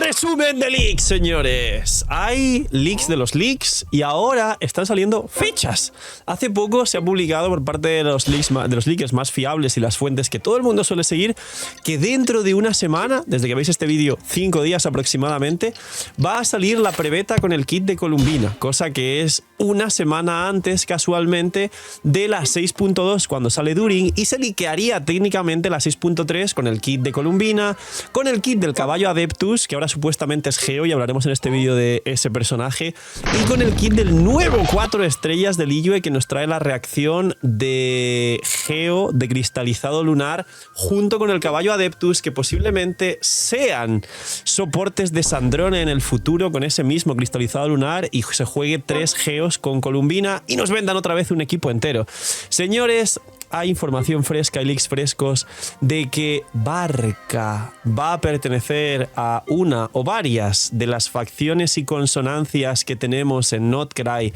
Resumen de leaks, señores. Hay leaks de los leaks y ahora están saliendo fechas. Hace poco se ha publicado por parte de los leakers más fiables y las fuentes que todo el mundo suele seguir que dentro de una semana, desde que veis este vídeo, 5 días aproximadamente, va a salir la prebeta con el kit de Columbina, cosa que es una semana antes casualmente de la 6.2 cuando sale During, y se liquearía técnicamente la 6.3 con el kit de Columbina, con el kit del caballo Adeptus, que ahora supuestamente es Geo y hablaremos en este vídeo de ese personaje, y con el kit del nuevo 4 estrellas de Liyue que nos trae la reacción de Geo de cristalizado lunar junto con el caballo Adeptus, que posiblemente sean soportes de Sandrone en el futuro con ese mismo cristalizado lunar y se juegue 3 Geos con Columbina y nos vendan otra vez un equipo entero. Señores, hay información fresca y leaks frescos de que Barca va a pertenecer a una o varias de las facciones y consonancias que tenemos en Notcry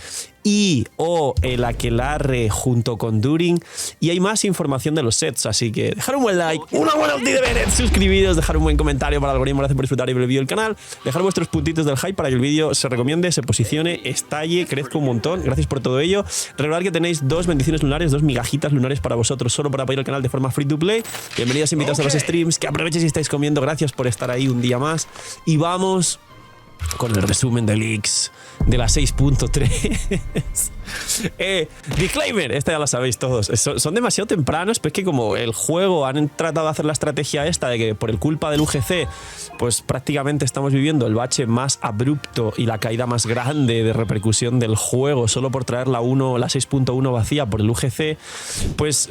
y o el Aquelarre junto con During, y hay más información de los sets, así que dejar un buen like, una buena ulti de Bennett, suscribiros, dejar un buen comentario para el algoritmo, gracias por disfrutar y ver el vídeo del canal, dejar vuestros puntitos del hype para que el vídeo se recomiende, se posicione, estalle, crezca un montón, gracias por todo ello. Recordad que tenéis 2 bendiciones lunares, 2 migajitas lunares para vosotros, solo por apoyar el canal de forma free to play. Bienvenidos invitados a los streams, que aprovechen si estáis comiendo, gracias por estar ahí un día más, y vamos con el resumen de leaks de la 6.3. Disclaimer, esta ya la sabéis todos. Son demasiado tempranos, pero es que como el juego han tratado de hacer la estrategia esta de que por el culpa del UGC, pues prácticamente estamos viviendo el bache más abrupto y la caída más grande de repercusión del juego solo por traer la 6.1 vacía por el UGC, pues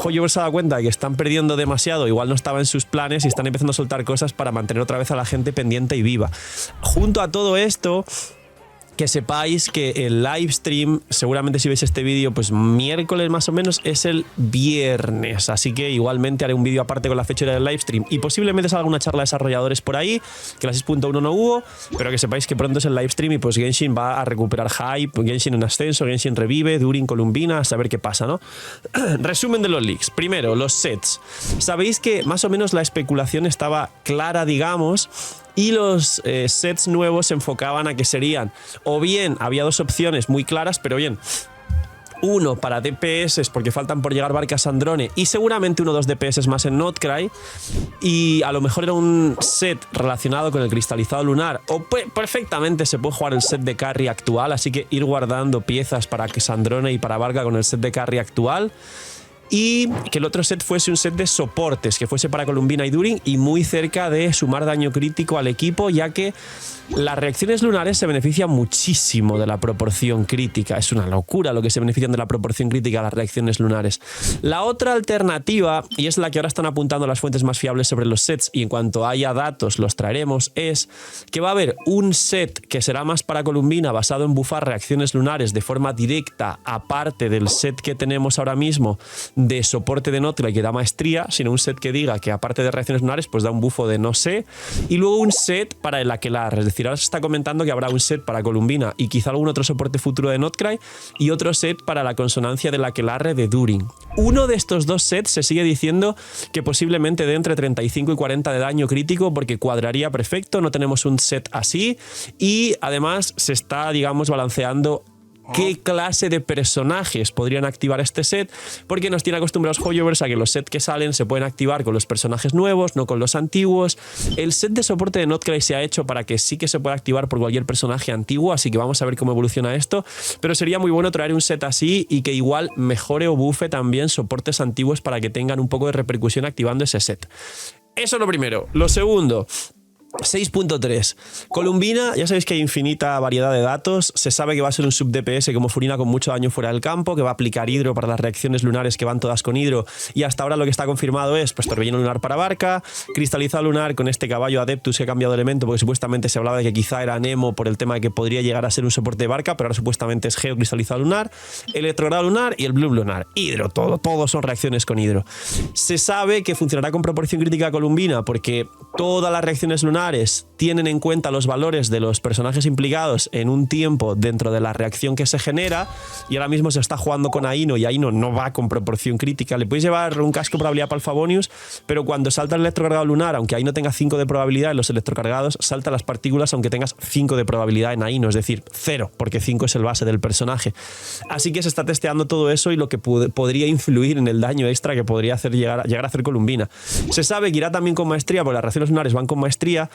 Hoyover se ha dado cuenta de que están perdiendo demasiado, igual no estaba en sus planes y están empezando a soltar cosas para mantener otra vez a la gente pendiente y viva. Junto a todo esto, que sepáis que el live stream, seguramente si veis este vídeo, pues miércoles más o menos, es el viernes. Así que igualmente haré un vídeo aparte con la fecha del live stream. Y posiblemente salga una charla de desarrolladores por ahí, que la 6.1 no hubo, pero que sepáis que pronto es el live stream y pues Genshin va a recuperar hype, Genshin en ascenso, Genshin revive, During, Columbina, a saber qué pasa, ¿no? Resumen de los leaks. Primero, los sets. Sabéis que más o menos la especulación estaba clara, digamos, y los sets nuevos se enfocaban a que serían, o bien había 2 opciones muy claras, pero bien, uno para DPS porque faltan por llegar Barca Sandrone y seguramente 1 o 2 DPS más en Notcry, y a lo mejor era un set relacionado con el cristalizado lunar, o perfectamente se puede jugar el set de carry actual, así que ir guardando piezas para que Sandrone y para Barca con el set de carry actual. Y que el otro set fuese un set de soportes, que fuese para Columbina y During y muy cerca de sumar daño crítico al equipo, ya que las reacciones lunares se benefician muchísimo de la proporción crítica. Es una locura lo que se benefician de la proporción crítica las reacciones lunares. La otra alternativa, y es la que ahora están apuntando las fuentes más fiables sobre los sets, y en cuanto haya datos los traeremos, es que va a haber un set que será más para Columbina basado en bufar reacciones lunares de forma directa, aparte del set que tenemos ahora mismo de soporte de Notcry que da maestría, sino un set que diga que aparte de reacciones lunares pues da un bufo de no sé, y luego un set para el Aquelarre. Es decir, ahora se está comentando que habrá un set para Columbina y quizá algún otro soporte futuro de Notcry y otro set para la consonancia del Aquelarre de During. Uno de estos 2 sets se sigue diciendo que posiblemente dé entre 35 y 40 de daño crítico porque cuadraría perfecto, no tenemos un set así, y además se está, digamos, balanceando qué clase de personajes podrían activar este set, porque nos tiene acostumbrados Hoyovers a que los sets que salen se pueden activar con los personajes nuevos, no con los antiguos. El set de soporte de Notcry se ha hecho para que sí que se pueda activar por cualquier personaje antiguo, así que vamos a ver cómo evoluciona esto, pero sería muy bueno traer un set así y que igual mejore o buffe también soportes antiguos para que tengan un poco de repercusión activando ese set. Eso es lo primero. Lo segundo, 6.3. Columbina, ya sabéis que hay infinita variedad de datos. Se sabe que va a ser un sub DPS como Furina con mucho daño fuera del campo, que va a aplicar hidro para las reacciones lunares que van todas con hidro, y hasta ahora lo que está confirmado es pues torbellino lunar para Barca, cristalizado lunar con este caballo Adeptus que ha cambiado de elemento porque supuestamente se hablaba de que quizá era Nemo por el tema de que podría llegar a ser un soporte de Barca, pero ahora supuestamente es Geo cristalizado lunar, electrogrado lunar y el Blue lunar. Hidro, todo son reacciones con hidro. Se sabe que funcionará con proporción crítica Columbina porque todas las reacciones lunares tienen en cuenta los valores de los personajes implicados en un tiempo dentro de la reacción que se genera, y ahora mismo se está jugando con Aino y Aino no va con proporción crítica. Le puedes llevar un casco de probabilidad para el Favonius, pero cuando salta el electrocargado lunar, aunque Aino tenga 5 de probabilidad en los electrocargados, salta las partículas aunque tengas 5 de probabilidad en Aino, es decir, 0, porque 5 es el base del personaje. Así que se está testeando todo eso y lo que podría influir en el daño extra que podría hacer llegar a hacer Columbina. Se sabe que irá también con maestría, porque las reacciones lunares van con maestría.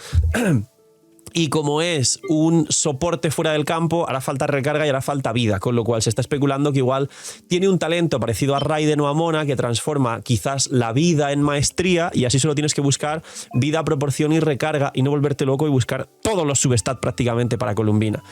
Y como es un soporte fuera del campo, hará falta recarga y hará falta vida, con lo cual se está especulando que igual tiene un talento parecido a Raiden o a Mona que transforma quizás la vida en maestría, y así solo tienes que buscar vida, proporción y recarga y no volverte loco y buscar todos los substats prácticamente para Columbina.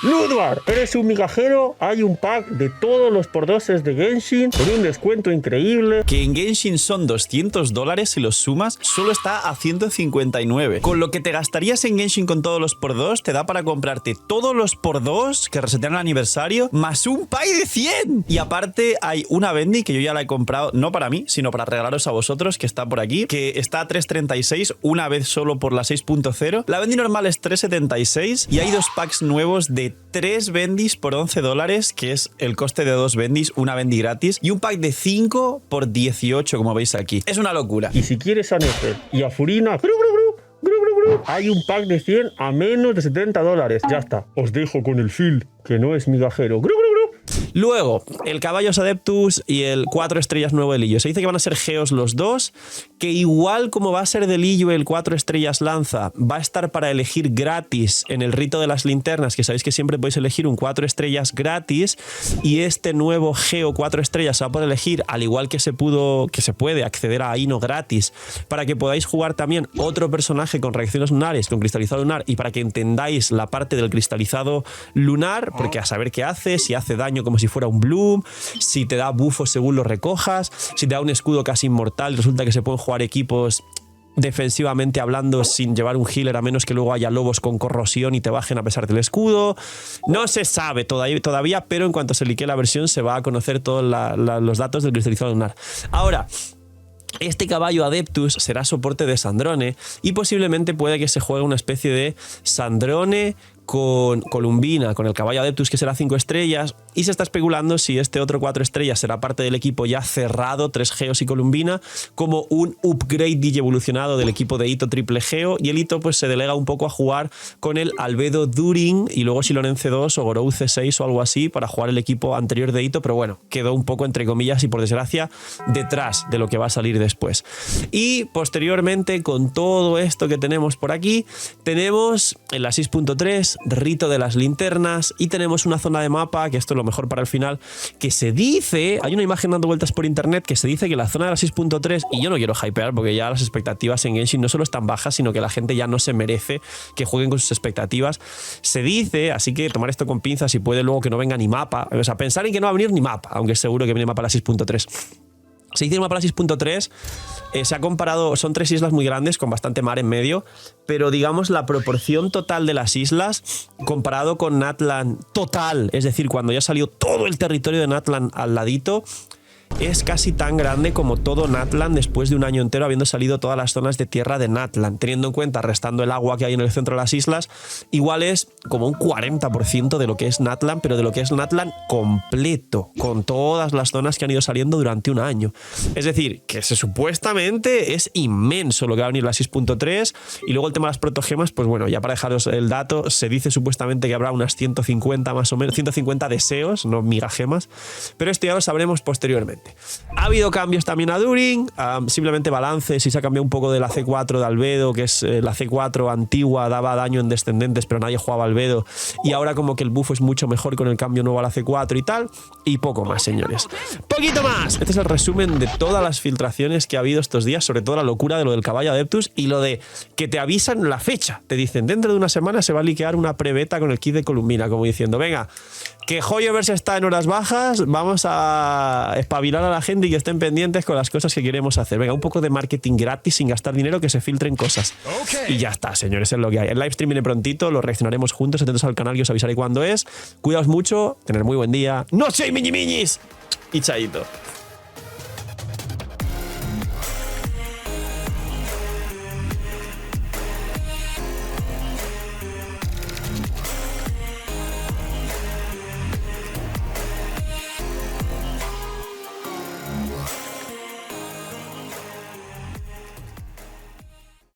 Ludwig, eres un migajero. Hay un pack de todos los por-doses de Genshin con un descuento increíble. Que en Genshin son $200 si los sumas, solo está a 159. Con lo que te gastarías en Genshin con todos los por 2, te da para comprarte todos los por 2 que resetean el aniversario, más un pay de 100. Y aparte hay una Bendy que yo ya la he comprado, no para mí, sino para regalaros a vosotros, que está por aquí, que está a 3.36, una vez solo por la 6.0. La Bendy normal es 3.76 y hay 2 packs nuevos de 3 Bendis por $11, que es el coste de 2 Bendis, una Bendy gratis, y un pack de 5 por 18, como veis aquí. Es una locura. Y si quieres a Nefer y a Furina, hay un pack de 100 a menos de $70. Ya está. Os dejo con el Phil, que no es migajero. Luego, el Caballos Adeptus y el 4 estrellas nuevo de Lillo. Se dice que van a ser geos los dos, que igual como va a ser de Lillo el 4 estrellas lanza, va a estar para elegir gratis en el rito de las linternas, que sabéis que siempre podéis elegir un 4 estrellas gratis, y este nuevo geo 4 estrellas se va a poder elegir, al igual que se puede acceder a Aino gratis, para que podáis jugar también otro personaje con reacciones lunares, con cristalizado lunar, y para que entendáis la parte del cristalizado lunar, porque a saber qué hace, si hace daño como si fuera un Bloom, si te da buffos según lo recojas, si te da un escudo casi inmortal, resulta que se pueden jugar equipos defensivamente hablando sin llevar un healer, a menos que luego haya lobos con corrosión y te bajen a pesar del escudo. No se sabe todavía, pero en cuanto se liquee la versión se va a conocer todos los datos del cristalizado lunar. Ahora, este caballo Adeptus será soporte de Sandrone y posiblemente puede que se juegue una especie de Sandrone con Columbina, con el caballo Adeptus, que será 5 estrellas, y se está especulando si este otro 4 estrellas será parte del equipo ya cerrado, 3 geos y Columbina, como un upgrade digievolucionado del equipo de Ito triple geo, y el Ito pues se delega un poco a jugar con el Albedo Durin y luego Xilonen C2 o Gorou C6 o algo así para jugar el equipo anterior de Ito, pero bueno, quedó un poco entre comillas y por desgracia detrás de lo que va a salir después. Y posteriormente, con todo esto que tenemos por aquí, tenemos en la 6.3 rito de las linternas y tenemos una zona de mapa, que esto es lo mejor para el final, que se dice, hay una imagen dando vueltas por internet que se dice que la zona de la 6.3, y yo no quiero hypear porque ya las expectativas en Genshin no solo están bajas, sino que la gente ya no se merece que jueguen con sus expectativas. Se dice, así que tomar esto con pinzas y puede luego que no venga ni mapa, o sea, pensar en que no va a venir ni mapa, aunque seguro que viene mapa a la 6.3. Se dice que el mapa 6.3 se ha comparado, son 3 islas muy grandes con bastante mar en medio, pero digamos la proporción total de las islas comparado con Natlan total, es decir, cuando ya salió todo el territorio de Natlan al ladito, es casi tan grande como todo Natlan después de un año entero habiendo salido todas las zonas de tierra de Natlan. Teniendo en cuenta, restando el agua que hay en el centro de las islas, igual es como un 40% de lo que es Natlan, pero de lo que es Natlan completo, con todas las zonas que han ido saliendo durante un año. Es decir, que supuestamente es inmenso lo que va a venir la 6.3, y luego el tema de las protogemas, pues bueno, ya para dejaros el dato, se dice supuestamente que habrá unas 150 más o menos, 150 deseos, no migagemas, pero esto ya lo sabremos posteriormente. Ha habido cambios también a Durin, simplemente balance, si se ha cambiado un poco de la C4 de Albedo, que es la C4 antigua, daba daño en descendentes, pero nadie jugaba Albedo, y ahora como que el buff es mucho mejor con el cambio nuevo a la C4 y tal, y poco más, señores. ¡Poquito más! Este es el resumen de todas las filtraciones que ha habido estos días, sobre todo la locura de lo del caballo Adeptus y lo de que te avisan la fecha. Te dicen, dentro de una semana se va a liquear una prebeta con el kit de Columbina, como diciendo, venga, que Hoyoverse está en horas bajas, vamos a espabilar a la gente y que estén pendientes con las cosas que queremos hacer. Venga, un poco de marketing gratis sin gastar dinero, que se filtren cosas. Y ya está, señores, es lo que hay. El livestream viene prontito, lo reaccionaremos juntos, atentos al canal que os avisaré cuándo es. Cuidaos mucho, tener muy buen día. ¡No soy miñi miñis! Y chaito.